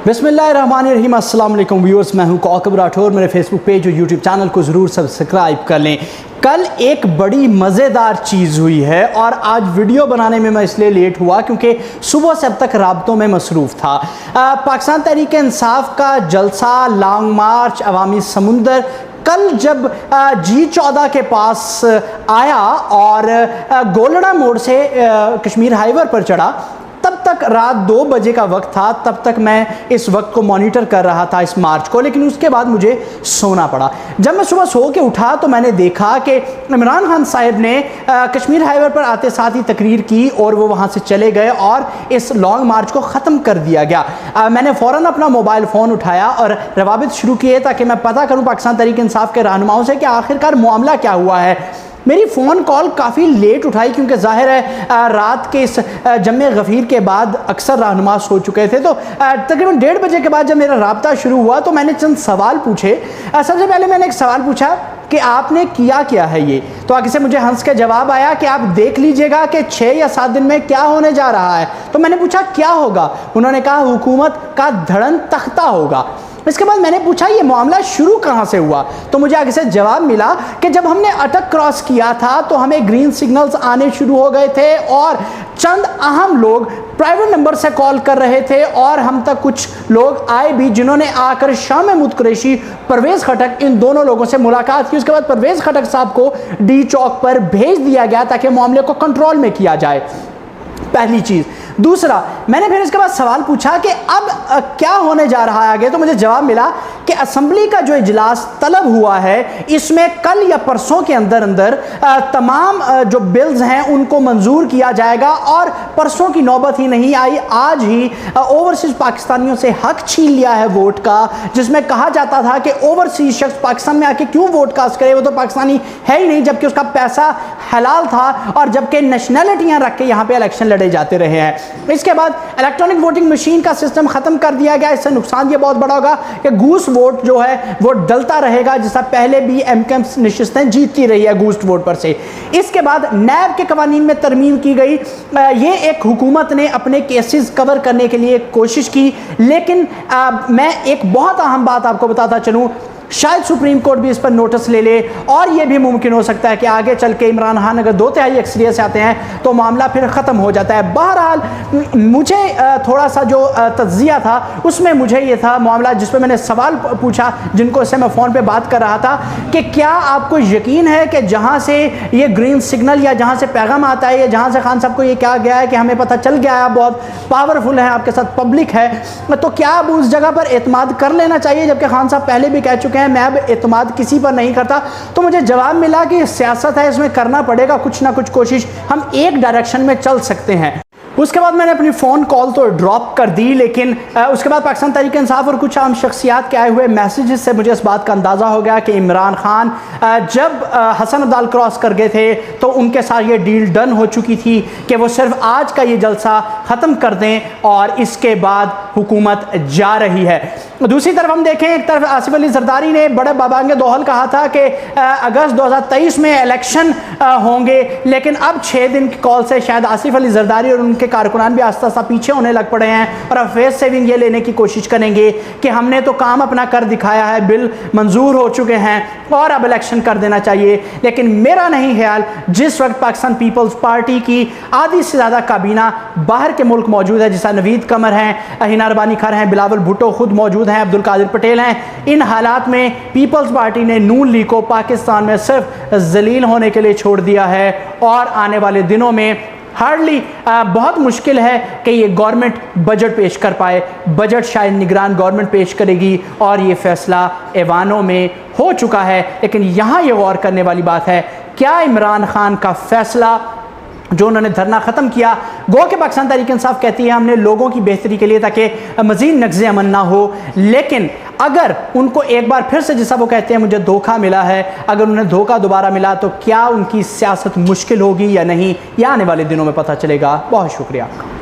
बिस्मिल्लाहिर्रहमानिर्रहीम, अस्सलाम वालेकुम व्यूअर्स, मैं हूं कौकब राठौर। मेरे फेसबुक पेज और यूट्यूब चैनल को ज़रूर सब्सक्राइब कर लें। कल एक बड़ी मज़ेदार चीज़ हुई है और आज वीडियो बनाने में मैं इसलिए लेट हुआ क्योंकि सुबह से अब तक राब्तों में मसरूफ़ था। पाकिस्तान तहरीक-ए-इंसाफ का जलसा, लॉन्ग मार्च, अवामी समुंदर कल जब G14 के पास आया और गोलड़ा मोड़ से कश्मीर हाईवे पर चढ़ा, तब तक रात 2 बजे का वक्त था। तब तक मैं इस वक्त को मॉनिटर कर रहा था, इस मार्च को, लेकिन उसके बाद मुझे सोना पड़ा। जब मैं सुबह सो के उठा तो मैंने देखा कि इमरान खान साहब ने कश्मीर हाईवे पर आते साथ ही तकरीर की और वो वहाँ से चले गए और इस लॉन्ग मार्च को ख़त्म कर दिया गया। मैंने फ़ौरन अपना मोबाइल फ़ोन उठाया और रवाबित शुरू किए ताकि मैं पता करूँ पाकिस्तान तहरीक इंसाफ के रहनुमाओं से कि आखिरकार मामला क्या हुआ है। मेरी फ़ोन कॉल काफ़ी लेट उठाई क्योंकि ज़ाहिर है रात के इस जमे गफ़ीर के बाद अक्सर रहनुमा सो चुके थे। तो तकरीबन 1:30 बजे के बाद जब मेरा राब्ता शुरू हुआ तो मैंने चंद सवाल पूछे। सबसे पहले मैंने एक सवाल पूछा कि आपने किया क्या है ये, तो आगे से मुझे हंस के जवाब आया कि आप देख लीजिएगा कि 6 या 7 दिन में क्या होने जा रहा है। तो मैंने पूछा क्या होगा, उन्होंने कहा हुकूमत का धड़न तख्ता होगा। इसके बाद मैंने पूछा ये मामला शुरू कहाँ से हुआ, तो मुझे आगे से जवाब मिला कि जब हमने अटक क्रॉस किया था तो हमें ग्रीन सिग्नल्स आने शुरू हो गए थे और चंद अहम लोग प्राइवेट नंबर से कॉल कर रहे थे और हम तक कुछ लोग आए भी जिन्होंने आकर शाम महमूद कुरैशी, परवेज़ खटक, इन दोनों लोगों से मुलाकात की। उसके बाद परवेज़ खटक साहब को डी चौक पर भेज दिया गया ताकि मामले को कंट्रोल में किया जाए, पहली चीज़। दूसरा, मैंने फिर इसके बाद सवाल पूछा कि अब क्या होने जा रहा है आगे, तो मुझे जवाब मिला कि असेंबली का जो इजलास तलब हुआ है इसमें कल या परसों के अंदर अंदर तमाम जो बिल्स हैं उनको मंजूर किया जाएगा और परसों की नौबत ही नहीं आई, आज ही ओवरसीज पाकिस्तानियों से हक छीन लिया है वोट का, जिसमें कहा जाता था कि ओवरसीज शख्स पाकिस्तान में आके क्यों वोट कास्ट करे, वो तो पाकिस्तानी है ही नहीं, जबकि उसका पैसा हलाल था और जबकि नेशनैलिटियाँ रख के यहाँ पे इलेक्शन लड़े जाते रहे हैं। इसके बाद इलेक्ट्रॉनिक वोटिंग मशीन का सिस्टम खत्म कर दिया गया। इससे नुकसान ये बहुत बड़ा होगा कि घूस वोट जो है वो डलता रहेगा, जैसा पहले भी एमकेएम नशिस्तें जीतती रही है घूस वोट पर से। इसके बाद नैब के कवानीन में तरमीम की गई। ये एक हुकूमत ने अपने केसेस कवर करने के लिए कोशिश की, लेकिन मैं एक बहुत अहम बात आपको बताता चलूँ, शायद सुप्रीम कोर्ट भी इस पर नोटिस ले ले और यह भी मुमकिन हो सकता है कि आगे चल के इमरान खान अगर 2/3 अक्सरियत से आते हैं तो मामला फिर ख़त्म हो जाता है। बहरहाल मुझे थोड़ा सा जो तज्जिया था उसमें मुझे ये था मामला जिस पर मैंने सवाल पूछा जिनको इससे मैं फ़ोन पे बात कर रहा था कि क्या आपको यकीन है कि जहाँ से ये ग्रीन सिग्नल या जहाँ से पैगाम आता है या जहाँ से खान साहब को ये कहा गया है कि हमें पता चल गया है आप बहुत पावरफुल हैं, आपके साथ पब्लिक है, तो क्या अब उस जगह पर एतमाद कर लेना चाहिए, जबकि खान साहब पहले भी कह चुके मैं अब एतमाद किसी पर नहीं करता। तो मुझे जवाब मिला कि सियासत है, इसमें करना पड़ेगा कुछ ना कुछ कोशिश, हम एक डायरेक्शन में चल सकते हैं। उसके बाद मैंने अपनी फ़ोन कॉल तो ड्रॉप कर दी, लेकिन उसके बाद पाकिस्तान तहरीक इंसाफ और कुछ आम शख्सियात के आए हुए मैसेजेस से मुझे इस बात का अंदाज़ा हो गया कि इमरान खान जब हसन अब्दाल क्रॉस कर गए थे तो उनके साथ ये डील डन हो चुकी थी कि वो सिर्फ आज का ये जलसा ख़त्म कर दें और इसके बाद हुकूमत जा रही है। दूसरी तरफ हम देखें, एक तरफ आसिफ अली जरदारी ने बड़े बाबांगे दोहल कहा था कि अगस्त 2023 में इलेक्शन होंगे, लेकिन अब 6 दिन की कॉल से शायद आसिफ अली जरदारी और उनके कारकुनान भी आस्ता आस्ता पीछे होने लग पड़े हैं और अब फेस सेविंग ये लेने की कोशिश करेंगे कि हमने तो काम अपना कर दिखाया है, बिल मंजूर हो चुके हैं और अब इलेक्शन कर देना चाहिए। लेकिन मेरा नहीं ख्याल, जिस वक्त पाकिस्तान पीपल्स पार्टी की आधी से ज़्यादा काबीना बाहर के मुल्क मौजूद है, जैसा नवीद कमर हैं, हिना रबानी खर हैं, बिलावल भुट्टो खुद मौजूद हैं, अब्दुल कादिर पटेल हैं, इन हालात में पीपल्स पार्टी ने नून लीग को पाकिस्तान में सिर्फ जलील होने के लिए छोड़ दिया है और आने वाले दिनों में हार्डली बहुत मुश्किल है कि ये गवर्नमेंट बजट पेश कर पाए। बजट शायद निगरान गवर्नमेंट पेश करेगी और ये फैसला ऐवानों में हो चुका है। लेकिन यहाँ ये गौर करने वाली बात है, क्या इमरान खान का फैसला जो उन्होंने धरना ख़त्म किया, गो के पाकिस्तान तहरीक इंसाफ कहती है हमने लोगों की बेहतरी के लिए ताकि मज़ीद नक्ज़े अमन ना हो, लेकिन अगर उनको एक बार फिर से जैसा वो कहते हैं मुझे धोखा मिला है, अगर उन्हें धोखा दोबारा मिला तो क्या उनकी सियासत मुश्किल होगी या नहीं, यह आने वाले दिनों में पता चलेगा। बहुत शुक्रिया आपका।